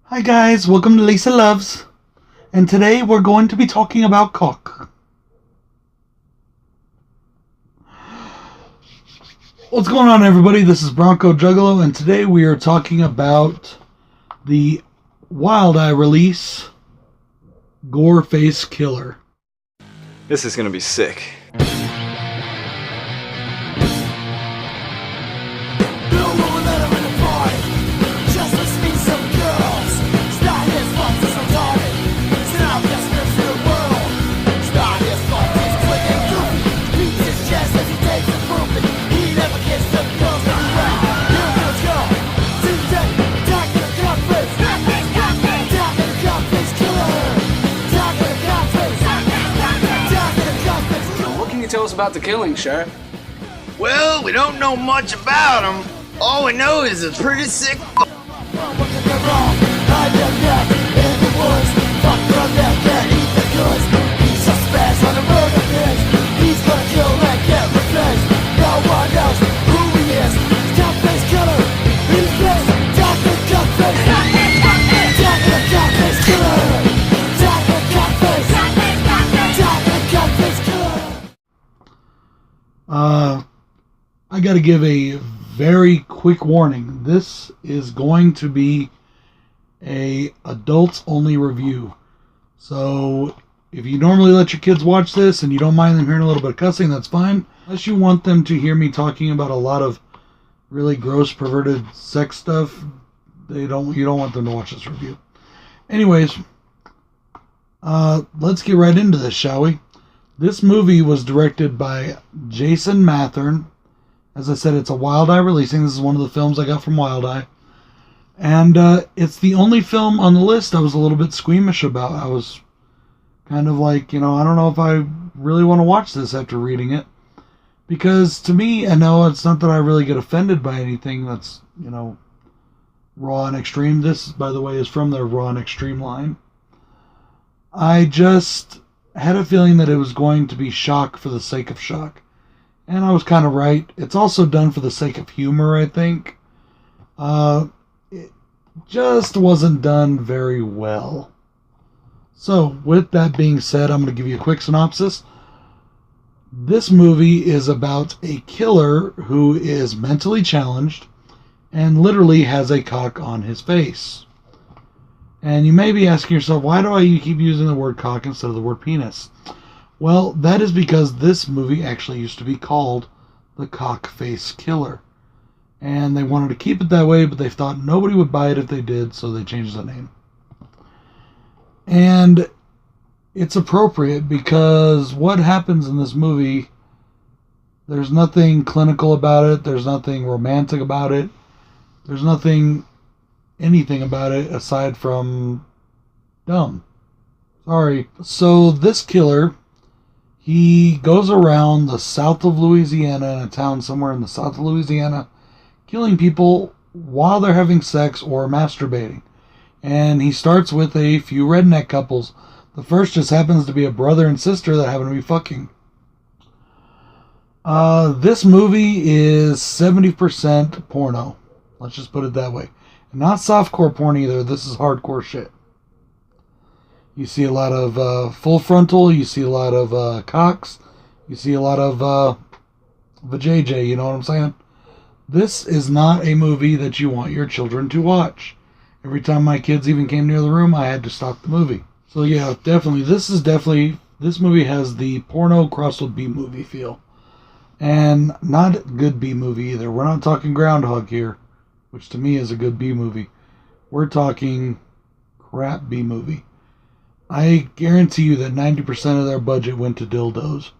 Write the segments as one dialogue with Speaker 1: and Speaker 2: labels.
Speaker 1: Hi guys, welcome to Lisa Loves, and today we're going to be talking about cock. What's going on, everybody? This is BroncoJuggalo, and today we are talking about the Wild Eye release, Goreface Killer.
Speaker 2: This is gonna be sick.
Speaker 3: Tell us about the killing, Sheriff.
Speaker 4: Well, we don't know much about him. All we know is it's pretty sick.
Speaker 1: I gotta give a very quick warning. This is going to be a adults only review. So if you normally let your kids watch this and you don't mind them hearing a little bit of cussing, that's fine. Unless you want them to hear me talking about a lot of really gross, perverted sex stuff, you don't want them to watch this review. Anyways, let's get right into this, shall we? This movie was directed by Jason Mathern. As I said, it's a Wild Eye releasing. This is one of the films I got from Wild Eye. And it's the only film on the list I was a little bit squeamish about. I was kind of like, I don't know if I really want to watch this after reading it. Because to me, I know it's not that I really get offended by anything that's, raw and extreme. This, by the way, is from their raw and extreme line. I just had a feeling that it was going to be shock for the sake of shock. And I was kind of right. It's also done for the sake of humor, I think. It just wasn't done very well. So, with that being said, I'm going to give you a quick synopsis. This movie is about a killer who is mentally challenged and literally has a cock on his face. And you may be asking yourself, why do I keep using the word cock instead of the word penis? Well, that is because this movie actually used to be called The Cockface Killer. And they wanted to keep it that way, but they thought nobody would buy it if they did, so they changed the name. And it's appropriate because what happens in this movie, there's nothing clinical about it, there's nothing romantic about it, there's anything about it aside from dumb. Sorry. So this killer, he goes around the south of Louisiana, in a town somewhere in the south of Louisiana, killing people while they're having sex or masturbating. And he starts with a few redneck couples. The first just happens to be a brother and sister that happen to be fucking. This movie is 70% porno. Let's just put it that way. Not softcore porn either. This is hardcore shit. You see a lot of full frontal. You see a lot of cocks. You see a lot of vajayjay. You know what I'm saying? This is not a movie that you want your children to watch. Every time my kids even came near the room, I had to stop the movie. So yeah, definitely. This movie has the porno crossed with B-movie feel. And not a good B-movie either. We're not talking Groundhog here, which to me is a good B-movie. We're talking crap B-movie. I guarantee you that 90% of their budget went to dildos.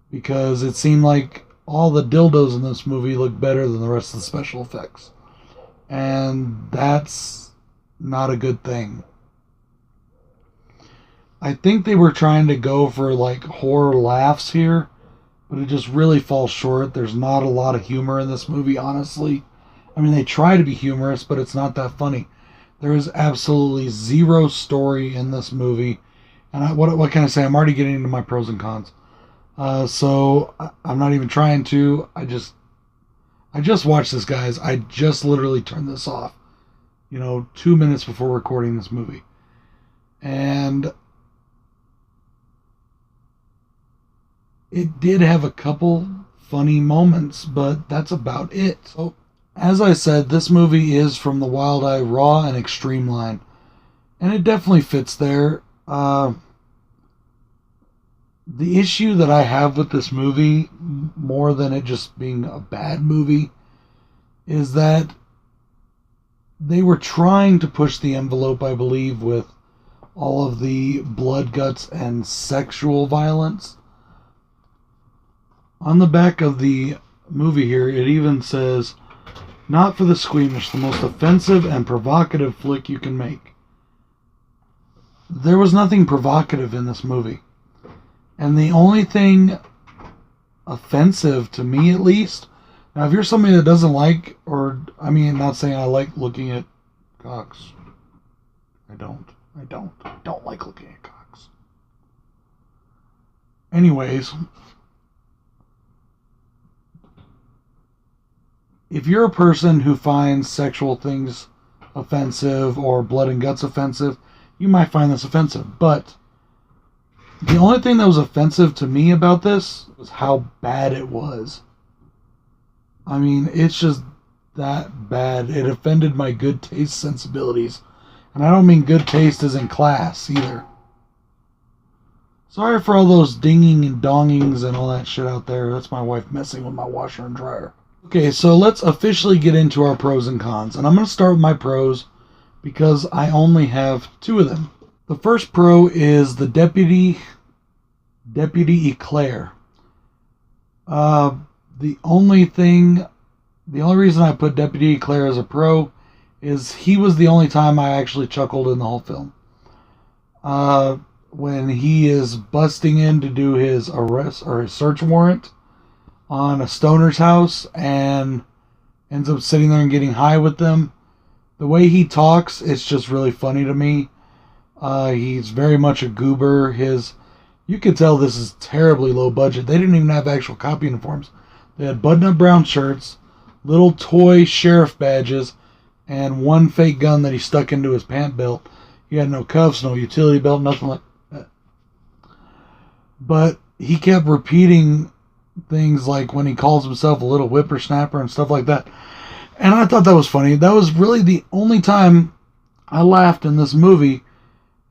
Speaker 1: Because it seemed like all the dildos in this movie look better than the rest of the special effects. And that's not a good thing. I think they were trying to go for like horror laughs here, but it just really falls short. There's not a lot of humor in this movie, honestly. I mean, they try to be humorous, but it's not that funny. There is absolutely zero story in this movie. And what can I say? I'm already getting into my pros and cons. So I'm not even trying to. I just watched this, guys. I just literally turned this off. 2 minutes before recording this movie. And it did have a couple funny moments, but that's about it. So, as I said, this movie is from the Wild Eye Raw and Extreme line. And it definitely fits there. The issue that I have with this movie, more than it just being a bad movie, is that they were trying to push the envelope, I believe, with all of the blood, guts, and sexual violence. On the back of the movie here, it even says, "Not for the squeamish, the most offensive and provocative flick you can make." There was nothing provocative in this movie. And the only thing offensive, to me at least, now if you're somebody that doesn't like, not saying I like looking at cocks. I don't like looking at cocks. Anyways, if you're a person who finds sexual things offensive or blood and guts offensive, you might find this offensive. But the only thing that was offensive to me about this was how bad it was. I mean, it's just that bad. It offended my good taste sensibilities. And I don't mean good taste as in class either. Sorry for all those dinging and dongings and all that shit out there. That's my wife messing with my washer and dryer. Okay, so let's officially get into our pros and cons. And I'm going to start with my pros because I only have 2 of them. The first pro is the Deputy Eclair. The only reason I put Deputy Eclair as a pro is he was the only time I actually chuckled in the whole film. When he is busting in to do his arrest or his search warrant on a stoner's house and ends up sitting there and getting high with them. The way he talks, it's just really funny to me. He's very much a goober. You could tell this is terribly low budget. They didn't even have actual cop uniforms. They had button-up brown shirts, little toy sheriff badges, and one fake gun that he stuck into his pant belt. He had no cuffs, no utility belt, nothing like that. But he kept repeating things like when he calls himself a little whippersnapper and stuff like that. And I thought that was funny. That was really the only time I laughed in this movie,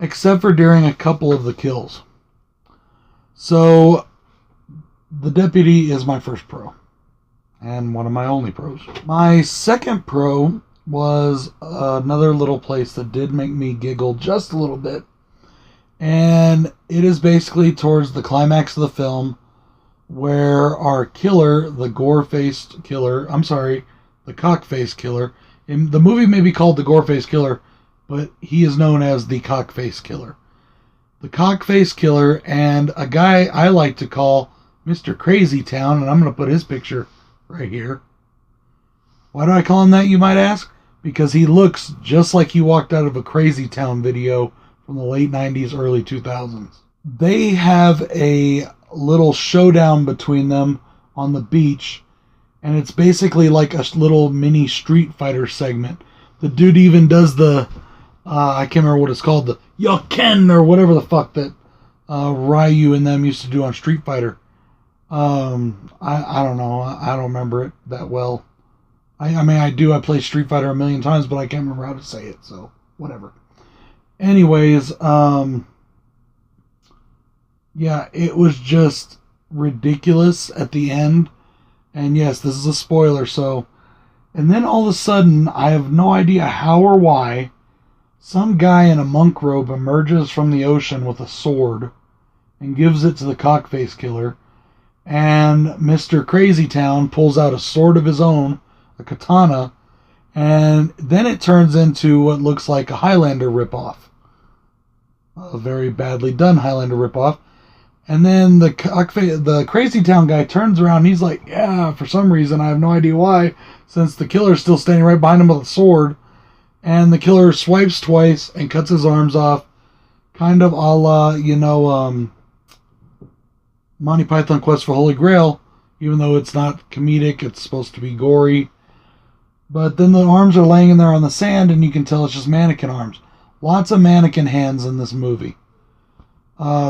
Speaker 1: except for during a couple of the kills. So, the deputy is my first pro. And one of my only pros. My second pro was another little place that did make me giggle just a little bit. And it is basically towards the climax of the film where our killer, the gore-faced killer, the cock-faced killer. The movie may be called the gore-faced killer, but he is known as the cock-faced killer. The cock-faced killer and a guy I like to call Mr. Crazy Town, and I'm going to put his picture right here. Why do I call him that, you might ask? Because he looks just like he walked out of a Crazy Town video from the late 90s, early 2000s. They have a little showdown between them on the beach, and it's basically like a little mini Street Fighter segment. The dude even does the, I can't remember what it's called, the "Ya Ken" or whatever the fuck that Ryu and them used to do on Street Fighter. I don't know. I don't remember it that well. I mean, I do. I play Street Fighter a million times, but I can't remember how to say it, so whatever. Anyways, yeah, it was just ridiculous at the end. And yes, this is a spoiler, so... And then all of a sudden, I have no idea how or why, some guy in a monk robe emerges from the ocean with a sword and gives it to the cockface killer. And Mr. Crazy Town pulls out a sword of his own, a katana, and then it turns into what looks like a Highlander ripoff. A very badly done Highlander ripoff. And then the Crazy Town guy turns around and he's like, yeah, for some reason, I have no idea why, since the killer's still standing right behind him with a sword. And the killer swipes twice and cuts his arms off, kind of a la, Monty Python Quest for Holy Grail, even though it's not comedic, it's supposed to be gory. But then the arms are laying in there on the sand, and you can tell it's just mannequin arms. Lots of mannequin hands in this movie.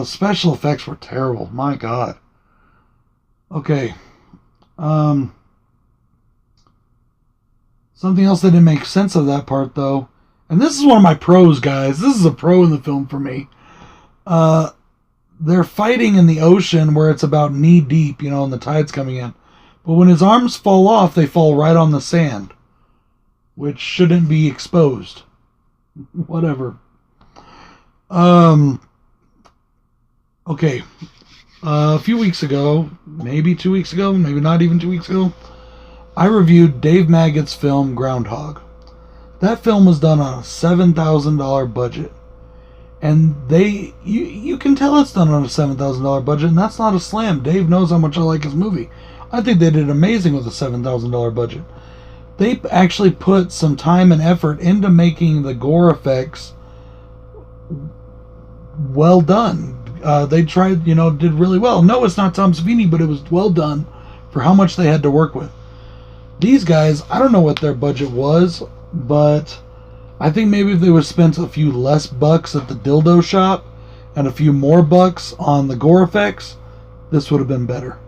Speaker 1: Special effects were terrible. My God. Okay. Something else that didn't make sense of that part, though. And this is one of my pros, guys. This is a pro in the film for me. They're fighting in the ocean where it's about knee deep, and the tide's coming in. But when his arms fall off, they fall right on the sand, which shouldn't be exposed. Whatever. Okay. A few weeks ago, maybe 2 weeks ago, maybe not even 2 weeks ago, I reviewed Dave Maggott's film Groundhog. That film was done on a $7,000 budget. And you can tell it's done on a $7,000 budget, and that's not a slam. Dave knows how much I like his movie. I think they did amazing with a $7,000 budget. They actually put some time and effort into making the gore effects well done. They tried, did really well. No, it's not Tom Savini, but it was well done for how much they had to work with. These guys, I don't know what their budget was, but I think maybe if they would have spent a few less bucks at the dildo shop and a few more bucks on the gore effects, this would have been better.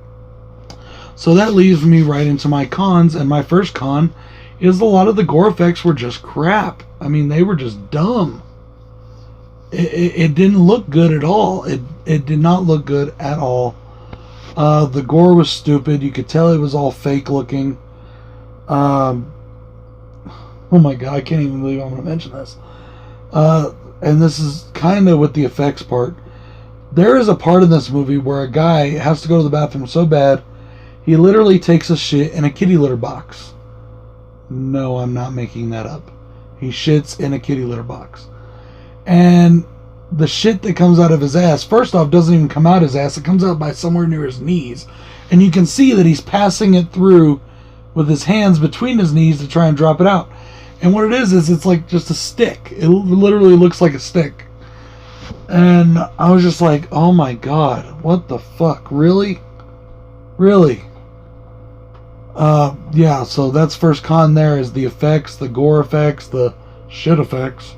Speaker 1: So that leaves me right into my cons, and my first con is a lot of the gore effects were just crap. I mean, they were just dumb. It didn't look good at all. It did not look good at all. The gore was stupid. You could tell it was all fake looking. Oh my God, I can't even believe I'm going to mention this. And this is kind of with the effects part. There is a part in this movie where a guy has to go to the bathroom so bad, he literally takes a shit in a kitty litter box. No, I'm not making that up. He shits in a kitty litter box. And the shit that comes out of his ass, first off, doesn't even come out his ass. It comes out by somewhere near his knees. And you can see that he's passing it through with his hands between his knees to try and drop it out. And what it is it's like just a stick. It literally looks like a stick. And I was just like, oh my God, what the fuck? Really? Really? Yeah, so that's first con there, is the effects, the gore effects, the shit effects.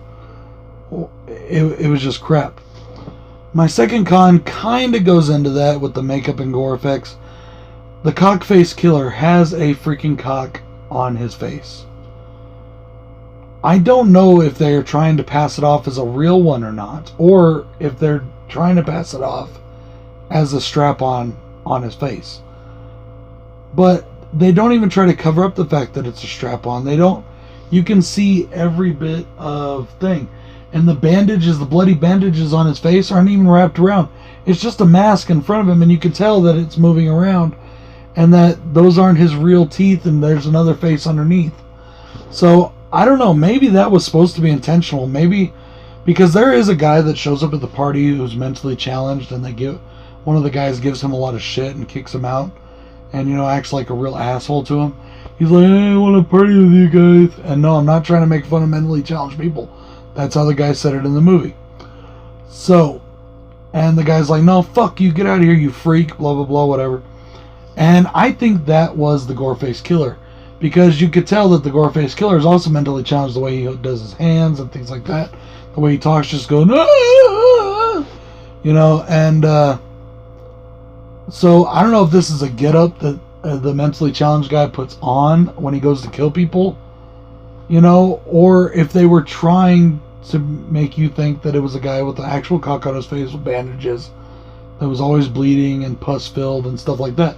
Speaker 1: It was just crap. My second con kind of goes into that with the makeup and gore effects. The cock-face killer has a freaking cock on his face. I don't know if they're trying to pass it off as a real one or not, or if they're trying to pass it off as a strap-on on his face. But they don't even try to cover up the fact that it's a strap-on. They don't. You can see every bit of thing. And the bandages, the bloody bandages on his face aren't even wrapped around. It's just a mask in front of him, and you can tell that it's moving around, and that those aren't his real teeth, and there's another face underneath. So, I don't know, maybe that was supposed to be intentional. Maybe, because there is a guy that shows up at the party who's mentally challenged, and one of the guys gives him a lot of shit and kicks him out, and, acts like a real asshole to him. He's like, hey, I want to party with you guys. And no, I'm not trying to make fun of mentally challenged people. That's how the guy said it in the movie. So, and the guy's like, no, fuck you, get out of here, you freak, blah, blah, blah, whatever. And I think that was the Goreface killer. Because you could tell that the Goreface killer is also mentally challenged, the way he does his hands and things like that. The way he talks, just going, ah! And so I don't know if this is a get-up that the mentally challenged guy puts on when he goes to kill people. Or if they were trying to make you think that it was a guy with the actual cock on his face with bandages that was always bleeding and pus filled and stuff like that.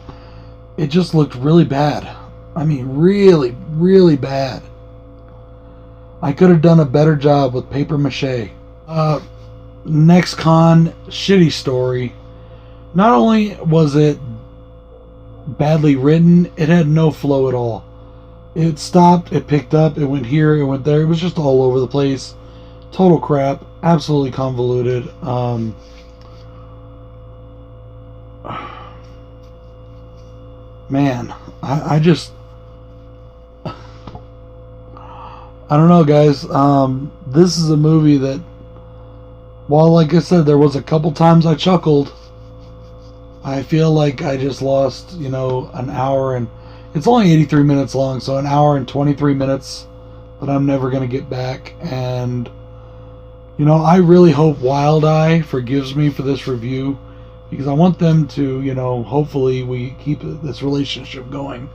Speaker 1: It just looked really bad. I mean, really, really bad. I could have done a better job with paper mache. Next con, shitty story. Not only was it badly written, it had no flow at all. It stopped, it picked up, it went here, it went there. It was just all over the place. Total crap. Absolutely convoluted. Man, I just... I don't know, guys. This is a movie that, while, like I said, there was a couple times I chuckled, I feel like I just lost, an hour and It's only 83 minutes long, so an hour and 23 minutes that I'm never going to get back. And, you know, I really hope Wild Eye forgives me for this review, because I want them to, you know, hopefully we keep this relationship going.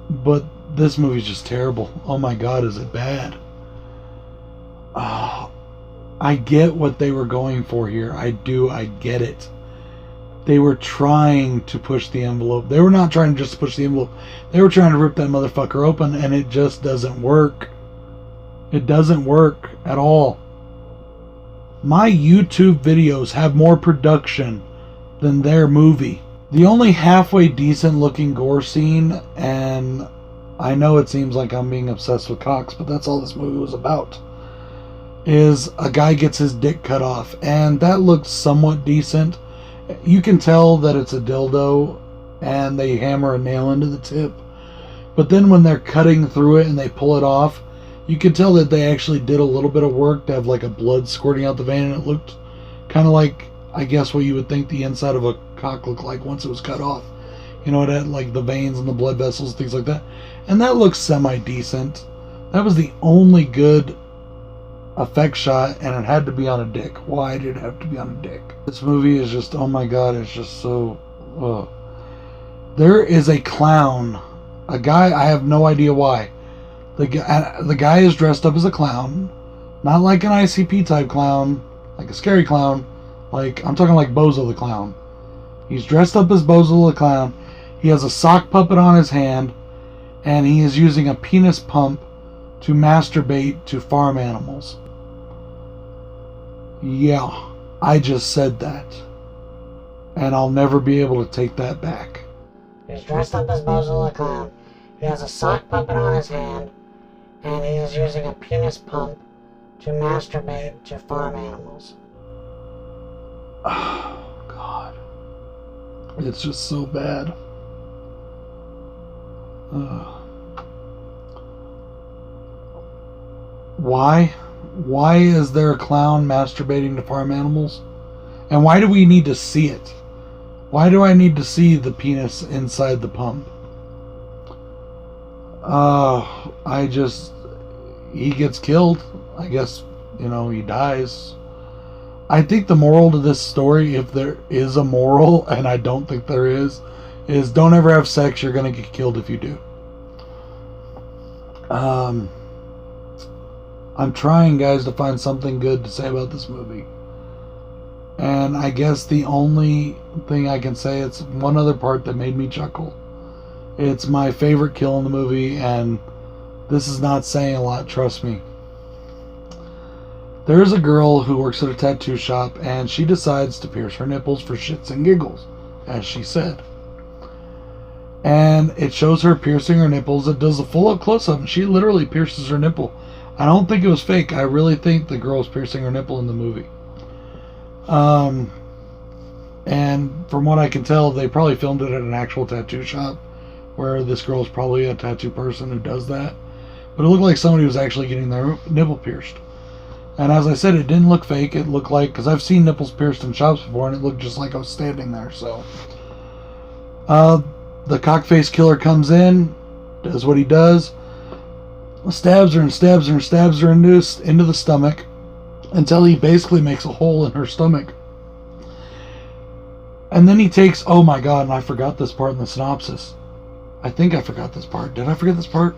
Speaker 1: But this movie's just terrible. Oh my God, is it bad? I get what they were going for here. I get it. They were trying to push the envelope. They were not trying to just push the envelope. They were trying to rip that motherfucker open, and it just doesn't work. It doesn't work at all. My YouTube videos have more production than their movie. The only halfway decent looking gore scene, and I know it seems like I'm being obsessed with cocks, but that's all this movie was about, is a guy gets his dick cut off, and that looks somewhat decent. You can tell that it's a dildo, and they hammer a nail into the tip. But then when they're cutting through it and they pull it off, you can tell that they actually did a little bit of work to have like a blood squirting out the vein, and it looked kind of like, I guess, what you would think the inside of a cock looked like once it was cut off. You know, it had like the veins and the blood vessels, things like that. And that looks semi-decent. That was the only good effect shot, and it had to be on a dick. Why did it have to be on a dick? This movie is just, oh my God, it's just so... There is a clown. A guy, I have no idea why. The guy is dressed up as a clown. Not like an ICP type clown, like a scary clown. Like, I'm talking like Bozo the Clown. He's dressed up as Bozo the Clown. He has a sock puppet on his hand, and he is using a penis pump to masturbate to farm animals. Yeah, I just said that. And I'll never be able to take that back.
Speaker 5: He's dressed up as Bozo the Clown. He has a sock puppet on his hand, and he is using a penis pump to masturbate to farm animals.
Speaker 1: Oh, God. It's just so bad. Why? Why is there a clown masturbating to farm animals? And why do we need to see it? Why do I need to see the penis inside the pump? He gets killed. I guess, you know, he dies. I think the moral to this story, if there is a moral, and I don't think there is don't ever have sex. You're going to get killed if you do. I'm trying, guys, to find something good to say about this movie. And I guess the only thing I can say, it's one other part that made me chuckle. It's my favorite kill in the movie, and this is not saying a lot, trust me. There's a girl who works at a tattoo shop, and she decides to pierce her nipples for shits and giggles, as she said. And it shows her piercing her nipples. It does a full-up close-up, and she literally pierces her nipple. I don't think it was fake. I really think the girl was piercing her nipple in the movie. And from what I can tell, they probably filmed it at an actual tattoo shop, where this girl is probably a tattoo person who does that. But it looked like somebody was actually getting their nipple pierced. And as I said, it didn't look fake. It looked like, because I've seen nipples pierced in shops before, and it looked just like I was standing there. So, the cockface killer comes in, does what he does, stabs her and stabs her and stabs her into the stomach, until he basically makes a hole in her stomach. And then he takes, oh my God, and I forgot this part in the synopsis. I think I forgot this part. Did I forget this part?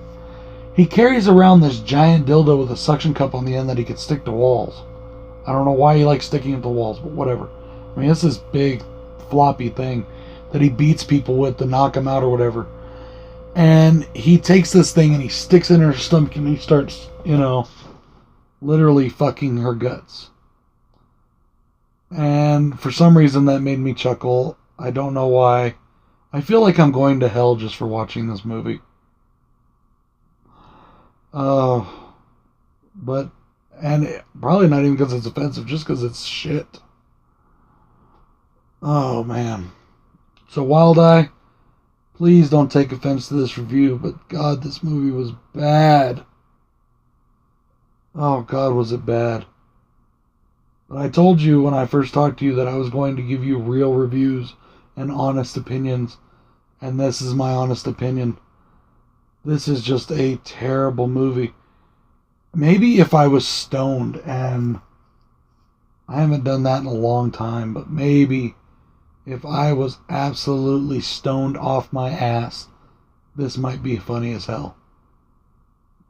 Speaker 1: He carries around this giant dildo with a suction cup on the end that he could stick to walls. I don't know why he likes sticking it to walls, but whatever. I mean, it's this big floppy thing that he beats people with to knock them out or whatever. And he takes this thing and he sticks it in her stomach, and he starts, you know, literally fucking her guts. And for some reason that made me chuckle. I don't know why. I feel like I'm going to hell just for watching this movie. Probably not even because it's offensive, just because it's shit. Oh, man. So, Wild Eye, please don't take offense to this review, but God, this movie was bad. Oh, God, was it bad. But I told you when I first talked to you that I was going to give you real reviews and honest opinions. And this is my honest opinion. This is just a terrible movie. Maybe if I was stoned, and I haven't done that in a long time, but maybe if I was absolutely stoned off my ass, this might be funny as hell.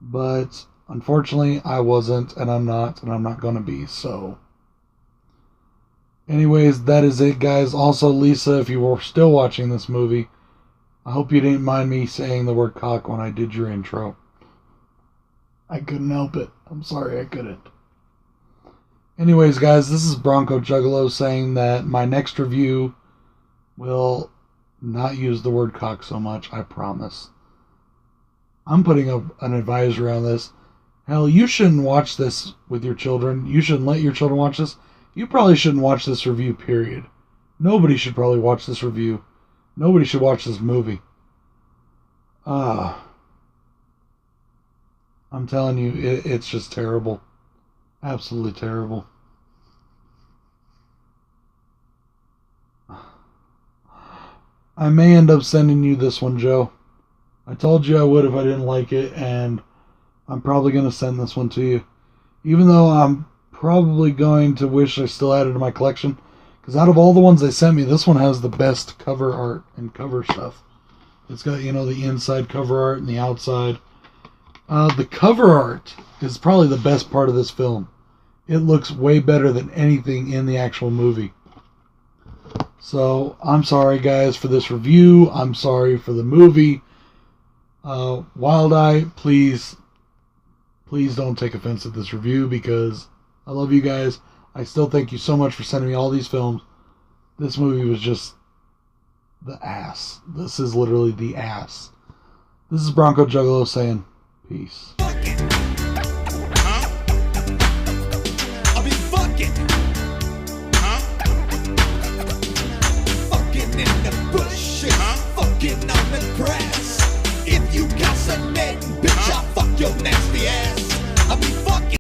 Speaker 1: But unfortunately, I wasn't, and I'm not going to be, so. Anyways, that is it, guys. Also, Lisa, if you were still watching this movie, I hope you didn't mind me saying the word cock when I did your intro. I couldn't help it. I'm sorry I couldn't. Anyways, guys, this is BroncoJuggalo saying that my next review will not use the word cock so much, I promise. I'm putting an advisory on this. Hell, you shouldn't watch this with your children. You shouldn't let your children watch this. You probably shouldn't watch this review, period. Nobody should probably watch this review. Nobody should watch this movie. I'm telling you, it's just terrible. Absolutely terrible. I may end up sending you this one, Joe. I told you I would if I didn't like it, and I'm probably going to send this one to you. Even though I'm probably going to wish I still had it in my collection, because out of all the ones they sent me, this one has the best cover art and cover stuff. It's got, you know, the inside cover art and the outside. The cover art is probably the best part of this film. It looks way better than anything in the actual movie. So, I'm sorry, guys, for this review. I'm sorry for the movie. Wild Eye, please don't take offense at this review, because I love you guys. I still thank you so much for sending me all these films. This movie was just the ass. This is literally the ass. This is BroncoJuggalo saying peace.